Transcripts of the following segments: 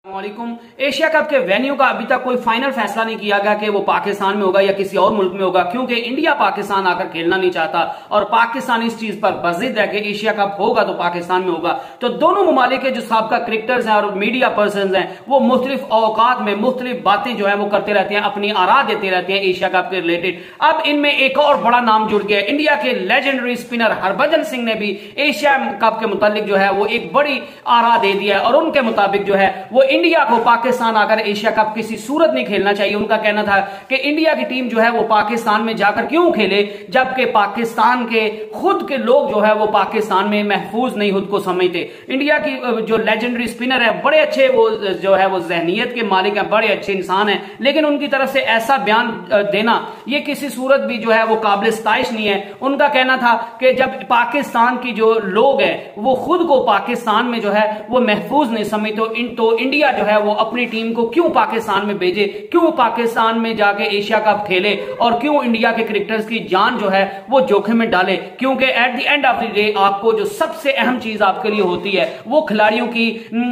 वालेकुम। Asia cup के venue का अभी तक कोई फाइनल फैसला नहीं किया गया कि वो पाकिस्तान में होगा या किसी और मुल्क में होगा, क्योंकि इंडिया पाकिस्तान आकर खेलना नहीं चाहता और पाकिस्तान इस चीज पर बजिद है कि एशिया कप होगा तो पाकिस्तान में होगा। तो दोनों ममालिक के जो साबका क्रिकेटर्स हैं और मीडिया पर्सन हैं वो मुख्तलिफ औकात में मुख्तलिफ बातें जो है वो करते रहते हैं, अपनी आरा देते रहते हैं एशिया कप के रिलेटेड। अब इनमें एक और बड़ा नाम जुड़ गया। इंडिया के लेजेंडरी स्पिनर हरभजन सिंह ने भी एशिया कप के मुतालिक जो है वो एक बड़ी आरा दे दिया है और उनके मुताबिक जो है वो इंडिया को पाकिस्तान आकर एशिया कप किसी सूरत नहीं खेलना चाहिए। उनका कहना था कि इंडिया की टीम जो है वो पाकिस्तान में जाकर क्यों खेले, जबकि पाकिस्तान के खुद के लोग जो है वो पाकिस्तान में महफूज नहीं खुद को समझते। इंडिया की जो लेजेंडरी स्पिनर है बड़े अच्छे, वो जो है वो जहनियत के मालिक हैं, बड़े अच्छे इंसान हैं, लेकिन उनकी तरफ से ऐसा बयान देना ये किसी सूरत भी जो है वो काबिल सताइश नहीं है। उनका कहना था कि जब पाकिस्तान की जो लोग हैं वो खुद को पाकिस्तान में जो है वो महफूज नहीं समझते तो इंडिया जो है वो अपनी टीम को क्यों पाकिस्तान में भेजे, क्यों पाकिस्तान में जाके एशिया कप खेले और क्यों इंडिया के क्रिकेटर्स की जान जो है वो जोखिम में डाले। क्योंकि at the end of the day आपको जो सबसे अहम चीज आपके लिए होती है वो खिलाड़ियों की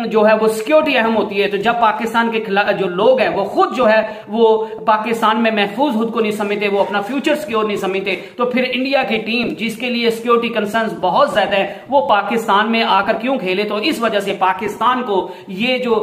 जो है वो सिक्योरिटी अहम होती है। तो जब पाकिस्तान के जो लोग हैं वो खुद जो है वो पाकिस्तान में महफूज खुद को नहीं समझते, वो अपना फ्यूचर सिक्योर नहीं समझते, तो फिर इंडिया की टीम जिसके लिए सिक्योरिटी कंसर्न्स बहुत ज्यादा है वो पाकिस्तान में आकर क्यों खेले। तो इस वजह से पाकिस्तान को ये जो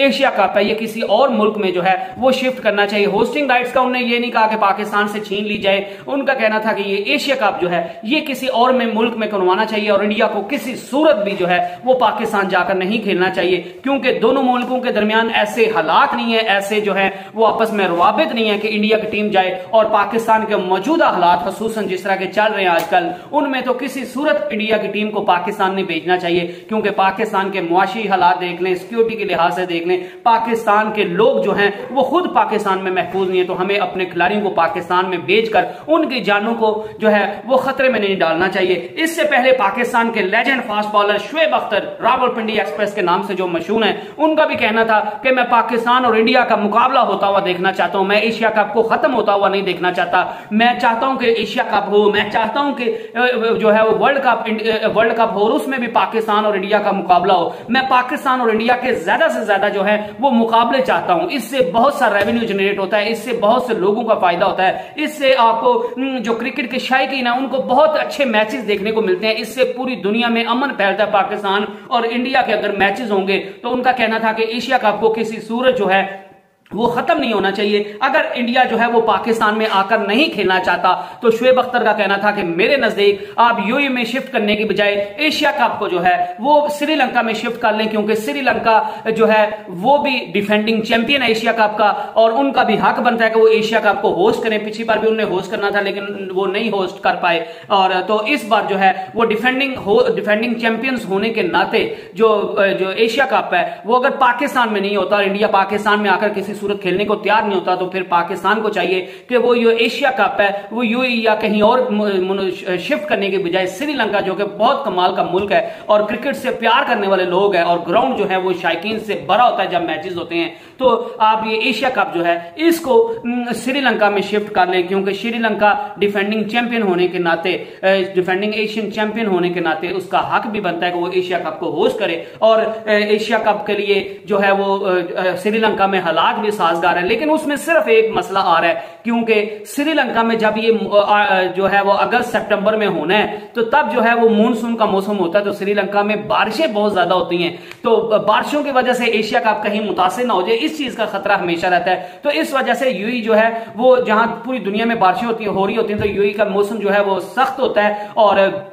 एशिया कप है ये किसी और मुल्क में जो है वो शिफ्ट करना चाहिए। होस्टिंग राइट्स का उन्होंने ये नहीं कहा कि पाकिस्तान से छीन ली जाए, उनका कहना था कि ये एशिया कप जो है ये किसी और में मुल्क में करवाना चाहिए और इंडिया को किसी सूरत भी जो है वो पाकिस्तान जाकर नहीं खेलना चाहिए, क्योंकि दोनों मुल्कों के दरमियान ऐसे हालात नहीं है, ऐसे जो है वो आपस में रवाबित नहीं है कि इंडिया की टीम जाए और पाकिस्तान के मौजूदा हालात खसूसन जिस तरह के चल रहे हैं आजकल उनमें तो किसी सूरत इंडिया की टीम को पाकिस्तान नहीं भेजना चाहिए। क्योंकि पाकिस्तान के मुआशी हालात देख लें, सिक्योरिटी के लिहाज से देख लें, पाकिस्तान के लोग जो हैं वो खुद पाकिस्तान में महफूज नहीं है, तो हमें अपने खिलाड़ियों को पाकिस्तान में भेजकर उनकी जानों को जो है वो खतरे में नहीं डालना चाहिए। इससे पहले पाकिस्तान के legend fast bowler Shoaib Akhtar Rawalpindi express के नाम से जो मशहूर है, उनका भी कहना था कि मैं पाकिस्तान और इंडिया का मुकाबला होता हुआ देखना चाहता हूं, मैं एशिया कप को खत्म होता हुआ नहीं देखना चाहता। मैं चाहता हूं कि एशिया कप हो, मैं चाहता हूं कि जो है वो वर्ल्ड कप हो और उसमें भी पाकिस्तान और इंडिया का मुकाबला हो। मैं पाकिस्तान और इंडिया के ज्यादा से ज्यादा जो है वो मुकाबले चाहता हूं। इससे बहुत सा रेवेन्यू जनरेट होता है, इससे बहुत से लोगों का फायदा होता है, इससे आपको जो क्रिकेट के शायकीन है उनको बहुत अच्छे मैचेस देखने को मिलते हैं, इससे पूरी दुनिया में अमन फैलता है। पाकिस्तान और इंडिया के अगर मैचेस होंगे तो उनका कहना था कि एशिया कप को किसी सूरत जो है वो खत्म नहीं होना चाहिए। अगर इंडिया जो है वो पाकिस्तान में आकर नहीं खेलना चाहता तो शुएब अख्तर का कहना था कि मेरे नजदीक आप यूएई में शिफ्ट करने की बजाय एशिया कप को जो है वो श्रीलंका में शिफ्ट कर लें, क्योंकि श्रीलंका जो है वो भी डिफेंडिंग चैंपियन है एशिया कप का और उनका भी हक बनता है कि वो एशिया कप को होस्ट करें। पिछली बार भी उन्हें होस्ट करना था लेकिन वो नहीं होस्ट कर पाए, और तो इस बार जो है वो डिफेंडिंग चैंपियंस होने के नाते जो एशिया कप है वो अगर पाकिस्तान में नहीं होता और इंडिया पाकिस्तान में आकर किसी सूरत खेलने को तैयार नहीं होता तो फिर पाकिस्तान को चाहिए कि वो ये एशिया कप है वो यूएई या कहीं और शिफ्ट करने के बजाय श्रीलंका जो कि बहुत कमाल का मुल्क है और क्रिकेट से प्यार करने वाले लोग हैं और ग्राउंड जो है वो शायकीन से भरा होता है जब मैचेस होते हैं, तो आप ये एशिया कप जो है इसको श्रीलंका में शिफ्ट कर लें, क्योंकि श्रीलंका डिफेंडिंग चैंपियन होने के नाते, डिफेंडिंग एशियन चैंपियन होने के नाते उसका हक भी बनता है कि वो एशिया कप को होस्ट करे और एशिया कप के लिए जो है वो श्रीलंका में हालात भी साजगार है। लेकिन उसमें सिर्फ एक मसला आ रहा है, क्योंकि श्रीलंका में जब ये जो है वो अगस्त सितंबर में होना है तो तब जो है वो मानसून का मौसम होता है, तो श्रीलंका में बारिशें बहुत ज्यादा होती हैं, तो बारिशों की वजह से एशिया कप कहीं मुतासिर ना हो जाए इस चीज का खतरा हमेशा रहता है। तो इस वजह से यूएई जो है वो जहां पूरी दुनिया में बारिशें हो रही होती हैं तो यूएई का मौसम जो है वो सख्त होता है और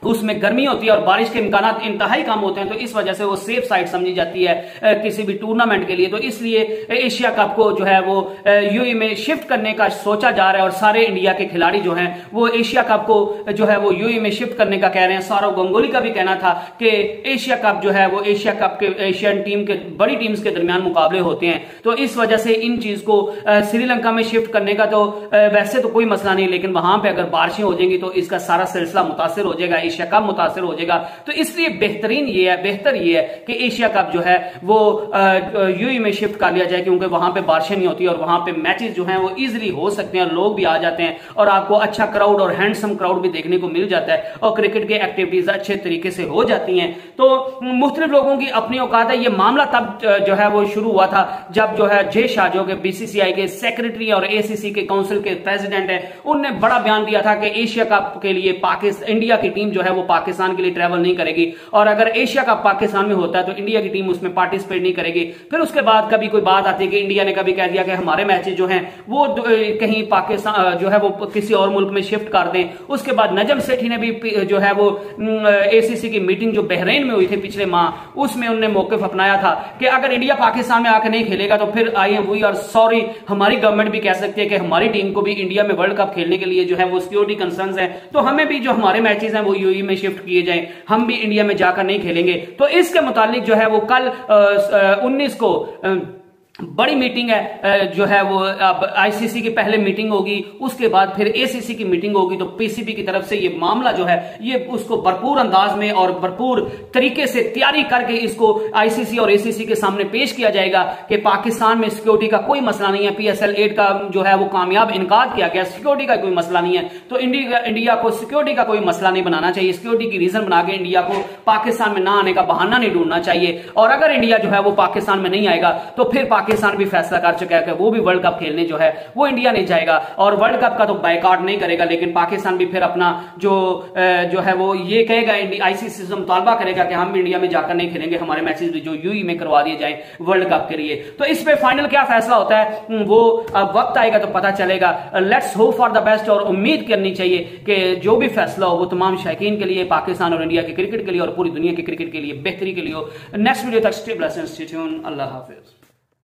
उसमें गर्मी होती है और बारिश के इम्कानात इंतहाई कम होते हैं, तो इस वजह से वो सेफ साइड समझी जाती है किसी भी टूर्नामेंट के लिए। तो इसलिए एशिया कप को जो है वो यूएई में शिफ्ट करने का सोचा जा रहा है और सारे इंडिया के खिलाड़ी जो हैं वो एशिया कप को जो है वो यूएई में शिफ्ट करने का कह रहे हैं। सौरव गंगुली का भी कहना था कि एशिया कप जो है वो एशिया कप के एशियन टीम के बड़ी टीम्स के दरमियान मुकाबले होते हैं, तो इस वजह से इन चीज को श्रीलंका में शिफ्ट करने का तो वैसे तो कोई मसला नहीं, लेकिन वहां पर अगर बारिशें हो जाएंगी तो इसका सारा सिलसिला मुतासिर हो जाएगा एशिया कप मुतासर हो जाएगा। तो इसलिए बेहतर ये है कि एशिया कप जो है वो यूएई में शिफ्ट कर लिया जाए, क्योंकि वहां पे बारिशें नहीं होती और वहां पे मैचेस जो हैं वो इजीली हो सकते हैं, लोग भी आ जाते हैं और आपको अच्छा क्राउड और हैंडसम क्राउड भी देखने को मिल जाता है और क्रिकेट की एक्टिविटीज अच्छे तरीके से हो जाती हैं। तो मुख्तलिफ लोगों की अपनी औकात है। ये मामला तब जो है वो शुरू हुआ था जब जो है जय शाह जो कि बीसीसीआई के सेक्रेटरी और एसीसी के काउंसिल के प्रेसिडेंट है, उनने बड़ा बयान दिया था कि एशिया कप के लिए इंडिया की टीम जो है वो पाकिस्तान के लिए ट्रैवल नहीं करेगी, और अगर एशिया कप पाकिस्तान में होता है तो इंडिया की टीम उसमें पार्टिसिपेट नहीं करेगी। फिर उसके बाद कभी कोई बात आती है कि इंडिया ने कभी कह दिया कि हमारे मैचेस जो हैं वो कहीं पाकिस्तान जो है वो किसी और मुल्क में शिफ्ट कर दें। उसके बाद नजम सेठी ने भी जो है वो एसीसी की मीटिंग जो बहरीन में हुई थी पिछले माह, उसमें उन्होंने मौकिफ अपनाया था कि अगर इंडिया पाकिस्तान में आकर नहीं खेलेगा तो फिर I am we are sorry, हमारी गवर्नमेंट भी कह सकती है कि हमारी टीम को भी इंडिया में वर्ल्ड कप खेलने के लिए जो है वो सिक्योरिटी कंसर्न्स हैं, तो हमें भी जो हमारे मैचेस हैं वो यूएई में शिफ्ट किए जाएं, हम भी इंडिया में जाकर नहीं खेलेंगे। तो इसके मुतालिक जो है वो कल 19 को बड़ी मीटिंग है जो है वो अब आईसीसी की पहले मीटिंग होगी, उसके बाद फिर एसीसी की मीटिंग होगी। तो पीसीबी की तरफ से ये मामला जो है ये उसको भरपूर अंदाज में और भरपूर तरीके से तैयारी करके इसको आईसीसी और एसीसी के सामने पेश किया जाएगा कि पाकिस्तान में सिक्योरिटी का कोई मसला नहीं है, PSL 8 का जो है वो कामयाब इनकार किया गया, सिक्योरिटी का कोई मसला नहीं है। तो इंडिया को सिक्योरिटी का कोई मसला नहीं बनाना चाहिए, सिक्योरिटी की रीजन बना के इंडिया को पाकिस्तान में ना आने का बहाना नहीं ढूंढना चाहिए। और अगर इंडिया जो है वो पाकिस्तान में नहीं आएगा तो फिर पाकिस्तान भी फैसला कर चुका है कि वो भी वर्ल्ड कप खेलने जो है वो इंडिया नहीं जाएगा, और वर्ल्ड कप का तो बायकॉट नहीं करेगा, लेकिन पाकिस्तान भी फिर अपना जो है वो ये कहेगा, आईसीसी से मुतालबा करेगा कि हम भी इंडिया में जाकर नहीं खेलेंगे, हमारे मैचेस भी जो यूएई में करवा दिए जाए वर्ल्ड कप के लिए। तो इस पे फाइनल क्या फैसला होता है वो वक्त आएगा तो पता चलेगा। Let's hope for the best, और उम्मीद करनी चाहिए कि जो भी फैसला हो वो तमाम शायकीन के लिए, पाकिस्तान और इंडिया के क्रिकेट के लिए और पूरी दुनिया के क्रिकेट के लिए बेहतरी के लिए हो। नेक्स्ट वीडियो तक stay blessed and stay tuned. Allah Hafiz.